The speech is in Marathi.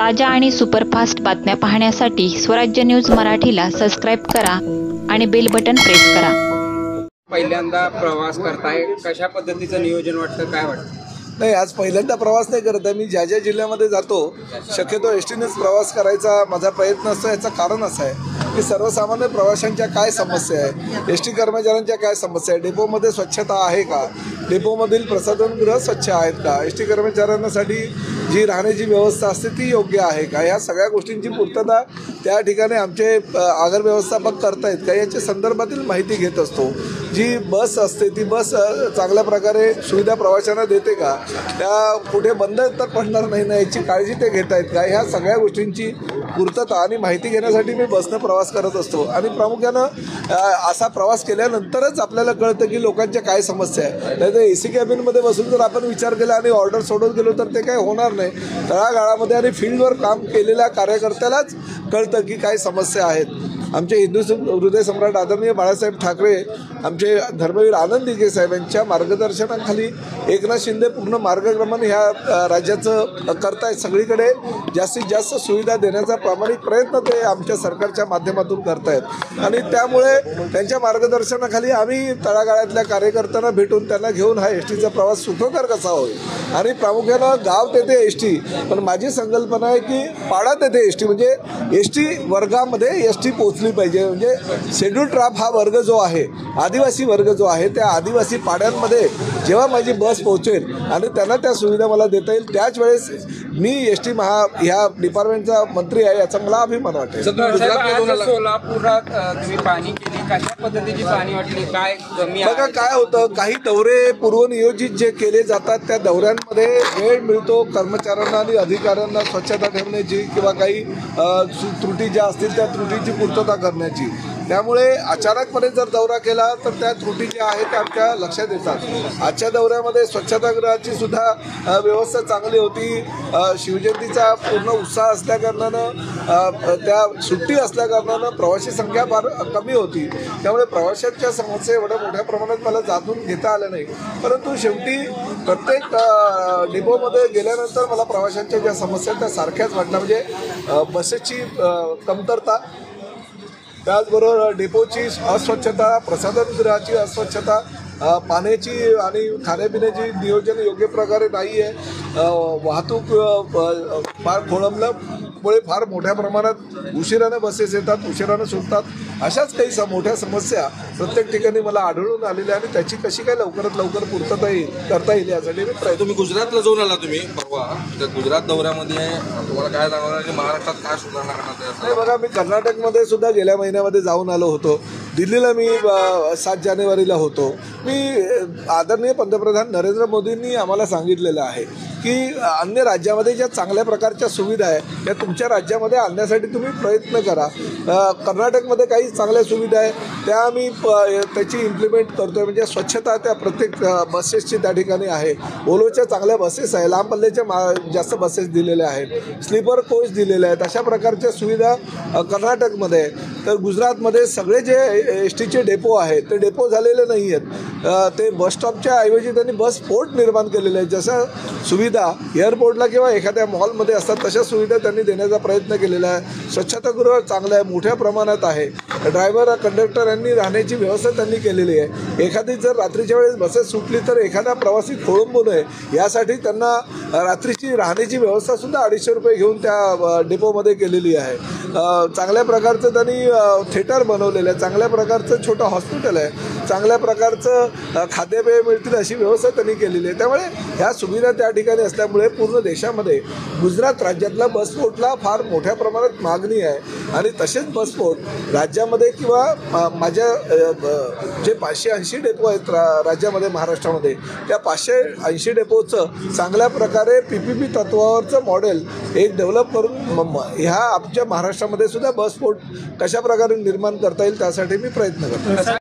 ताज्या आणि सुपरफास्ट बातम्या पाहण्यासाठी स्वराज्य न्यूज मराठीला सबस्क्राइब करा आणि बेल बटन प्रेस करा। पहिल्यांदा प्रवास करताय, कशा पद्धतीचं नियोजन वाटतं, काय वाटतं? नाही, आज पहिल्यांदा प्रवास नाही करत आहे मी। ज्या जिल्ह्यामध्ये जातो शक्यतो एसटीनेच प्रवास करायचा माझा प्रयत्न असतो। याचं कारण असं आहे की सर्वसामान्य प्रवाशांच्या काय समस्या आहे, एसटी कर्मचाऱ्यांच्या काय समस्या आहे, डेपोमध्ये स्वच्छता आहे का, डेपोमधील प्रसाधनगृह स्वच्छ आहेत का, एसटी कर्मचाऱ्यांसाठी जी राहण्याची व्यवस्था असते ती योग्य आहे का, या सगळ्या गोष्टींची पूर्तता त्या ठिकाणी आमचे आगार व्यवस्थापक करतायत का याच्या संदर्भातील माहिती घेत असतो। जी बस असते ती बस चांगल्या प्रकारे सुविधा प्रवाशांना देते का, त्या कुठे बंद तर पडणार नाही ना याची काळजी ते घेत आहेत का, ह्या सगळ्या गोष्टींची पूर्तता आणि माहिती घेण्यासाठी मी बसनं प्रवास करत असतो। आणि प्रामुख्यानं असा प्रवास केल्यानंतरच आपल्याला कळतं की लोकांच्या काय समस्या आहे। नाही तर एसी कॅबिनमध्ये बसून जर आपण विचार केला आणि ऑर्डर सोडत गेलो तर ते काय होणार नाही। तळागाळामध्ये आणि फील्डवर काम केलेल्या कार्यकर्त्यालाच कळतं की काय समस्या आहेत। आमचे हिंदू हृदय सम्राट आदरणीय बाळासाहेब ठाकरे, आमचे धर्मवीर आनंद दिघे साहेब यांच्या मार्गदर्शनाखाली एकनाथ शिंदे पूर्ण मार्गक्रमण ह्या राज्याचं करतायत। सगळीकडे जास्तीत जास्त सुविधा देण्याचा प्रामाणिक प्रयत्न ते आमच्या सरकारच्या माध्यमातून करतायत आणि त्यामुळे त्यांच्या मार्गदर्शनाखाली आम्ही तळागाळातल्या कार्यकर्त्यांना भेटून त्यांना घेऊन हा एसटीचा प्रवास सुखकर कसा होईल। आणि प्रामुख्यानं गाव तेथे एसटी, पण माझी संकल्पना आहे की पाडा तेथे एसटी, म्हणजे एसटी वर्गामध्ये एसटी पोहोचली पाहिजे। म्हणजे शेड्यूल ट्राब हा वर्ग जो आहे, आदिवासी वर्ग जो आहे, त्या आदिवासी पाड्यांमध्ये जेव्हा माझी बस पोहोचेल आणि त्यांना त्या सुविधा मला देता येईल त्याच वेळेस मी एसटी ह्या डिपार्टमेंटचा मंत्री आहे याचा मला अभिमान वाटेल। सोलापुरात तुम्ही पाहणी केली, कशा पद्धतीची पाहणी वाटली, काय कमी बघा काय होतं, काही दौरे पूर्वनियोजित जे केले जातात त्या दौऱ्यांमध्ये वेळ मिळतो कर्मचाऱ्यांना आणि अधिकाऱ्यांना स्वच्छता ठेवण्याची किंवा काही त्रुटी ज्या असतील त्या त्रुटीची पूर्तता करण्याची। त्यामुळे अचानकपणे जर दौरा केला तर त्या त्रुटी ज्या आहेत त्या आमच्या लक्षात येतात। आजच्या दौऱ्यामध्ये स्वच्छतागृहाची सुद्धा व्यवस्था चांगली होती। शिवजयंतीचा पूर्ण उत्साह असल्याकारणानं त्या सुट्टी असल्याकारणानं प्रवासी संख्या फार कमी होती, त्यामुळे प्रवाशांच्या समस्या एवढ्या मोठ्या प्रमाणात मला जाणून घेता आल्या नाही। परंतु शेवटी प्रत्येक डेपोमध्ये गेल्यानंतर मला प्रवाशांच्या ज्या समस्या त्या सारख्याच वाटल्या। म्हणजे बसेसची कमतरता, त्याचबरोबर डेपोची अस्वच्छता, प्रसाधनगृहाची अस्वच्छता, पाण्याची आणि खाण्यापिण्याची नियोजन योग्य प्रकारे नाही आहे, वाहतूक फार खोळंबल्यामुळे फार मोठ्या प्रमाणात उशिरानं बसेस येतात, उशिरानं सुटतात, अशाच काही मोठ्या समस्या प्रत्येक ठिकाणी मला आढळून आलेल्या आणि त्याची कशी काय लवकरात लवकर पूर्तता करता येईल यासाठी मी प्रयत्न। तुम्ही गुजरातला जाऊन आला, तुम्ही परवा त्या गुजरात दौऱ्यामध्ये तुम्हाला काय जाणवलं की महाराष्ट्रात काय सुधारणा करण्यात नाही? बघा, मी कर्नाटकमध्ये सुद्धा गेल्या महिन्यामध्ये जाऊन आलो होतो, दिल्लीला मी 7 जानेवारीला होतो। मी आदरणीय पंतप्रधान नरेंद्र मोदींनी आम्हाला सांगितलेलं आहे की अन्य राज्यामध्ये ज्या चांगल्या प्रकारच्या सुविधा आहे त्या तुमच्या राज्यामध्ये आणण्यासाठी तुम्ही प्रयत्न करा। कर्नाटकमध्ये काही चांगल्या सुविधा आहे त्या आम्ही त्याची इम्प्लिमेंट करतो आहे। म्हणजे स्वच्छता त्या प्रत्येक बसेसची त्या ठिकाणी आहे, ओलोच्या चांगल्या बसेस आहे, लांब पल्ल्याच्या जास्त बसेस दिलेल्या आहेत, स्लीपर कोच दिलेले आहेत, अशा प्रकारच्या सुविधा कर्नाटकमध्ये आहे। तर गुजरातमध्ये सगळे जे एस टीचे डेपो आहेत ते डेपो झालेले नाही आहेत, ते बसस्टॉपच्या ऐवजी त्यांनी बस पोर्ट निर्माण केलेले आहेत। जसं सुविधा एअरपोर्टला किंवा एखाद्या मॉलमध्ये असतात तशा सुविधा त्यांनी देण्याचा प्रयत्न केलेला आहे। स्वच्छतागृह चांगलं आहे, मोठ्या प्रमाणात आहे, ड्रायव्हर कंडक्टर यांनी राहण्याची व्यवस्था त्यांनी केलेली आहे। एखादी जर रात्रीच्या वेळेस बसेस सुटली तर एखादा प्रवासी खोळंबू नये यासाठी त्यांना रात्रीची राहण्याची व्यवस्थासुद्धा 250 रुपये घेऊन त्या डेपोमध्ये केलेली आहे। चांगल्या प्रकारचं त्यांनी थिएटर बनवलेलं आहे, चांगल्या प्रकारचं छोटं हॉस्पिटल आहे, चांगल्या प्रकारचं खाद्यपेय मिळतील अशी व्यवस्था त्यांनी केलेली आहे। त्यामुळे ह्या सुविधा त्या ठिकाणी असल्यामुळे पूर्ण देशामध्ये गुजरात राज्यातला बसपोर्टला फार मोठ्या प्रमाणात मागणी आहे आणि तसेच बसपोर्ट राज्यामध्ये किंवा माझ्या जे 580 डेपो आहेत राज्यामध्ये महाराष्ट्रामध्ये त्या 580 डेपोचं चांगल्या प्रकारे PPP तत्वावरचं मॉडेल एक डेव्हलप करून ह्या आमच्या महाराष्ट्रामध्ये सुद्धा बसपोर्ट कशा प्रकारे निर्माण करता येईल त्यासाठी मी प्रयत्न करतो।